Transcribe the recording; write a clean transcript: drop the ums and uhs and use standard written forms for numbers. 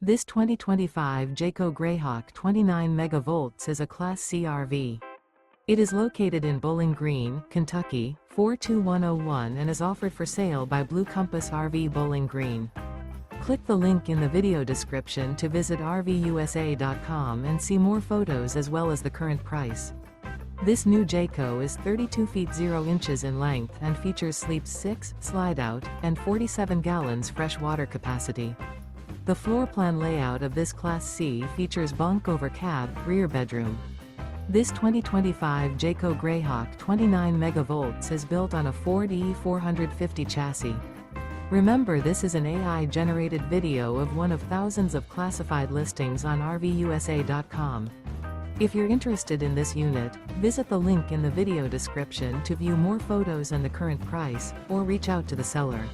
This 2025 Jayco Greyhawk 29MV is a Class C RV. It is located in Bowling Green, Kentucky, 42101 and is offered for sale by Blue Compass RV Bowling Green. Click the link in the video description to visit RVUSA.com and see more photos as well as the current price. This new Jayco is 32 feet 0 inches in length and features sleeps 6, slide-out, and 47 gallons fresh water capacity. The floor plan layout of this Class C features bunk over cab, rear bedroom. This 2025 Jayco Greyhawk 29MV is built on a Ford E450 chassis. Remember, this is an AI-generated video of one of thousands of classified listings on RVUSA.com. If you're interested in this unit, visit the link in the video description to view more photos and the current price, or reach out to the seller.